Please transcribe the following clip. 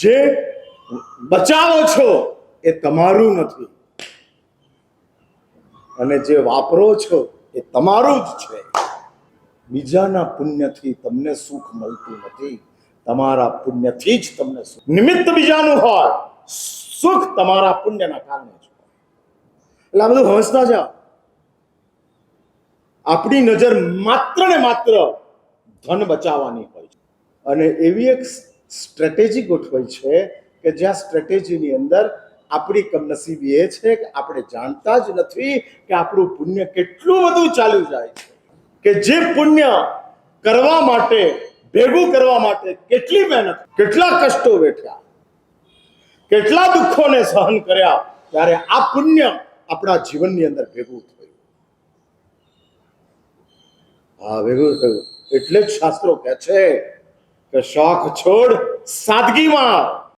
જે બચાવો છો એ તમારું નથી અને જે વાપરો છો એ તમારું જ છે. બીજાના પુણ્યથી તમને સુખ મળતું નથી, તમારા પુણ્યથી જ તમને સુખ. નિમિત્ત બીજાનું હોય, સુખ તમારા પુણ્યના કારણે છે. એટલે આ બધું સમજતા જાઓ. આપણી નજર માત્ર ને માત્ર ધન બચાવવાની હોય છે અને એવી એક સ્ટ્રેટેજી ગોઠવાઈ છે કે જ્યાં સ્ટ્રેટેજીની અંદર આપણી કમનસીબી એ છે કે આપણે જાણતા જ નથી કે આપણું પુણ્ય કેટલું બધું ચાલ્યું જાય છે, કે જે પુણ્ય કરવા માટે, ભેગું કરવા માટે કેટલી મહેનત, કેટલા કષ્ટો વેઠ્યા, કેટલા દુઃખોને સહન કર્યા, ત્યારે આ પુણ્ય આપણા જીવનની અંદર ભેગું થયું. હા, ભેગું થયું. એટલે જ શાસ્ત્રો કહે છે કે શોખ છોડ સાદગીમાં.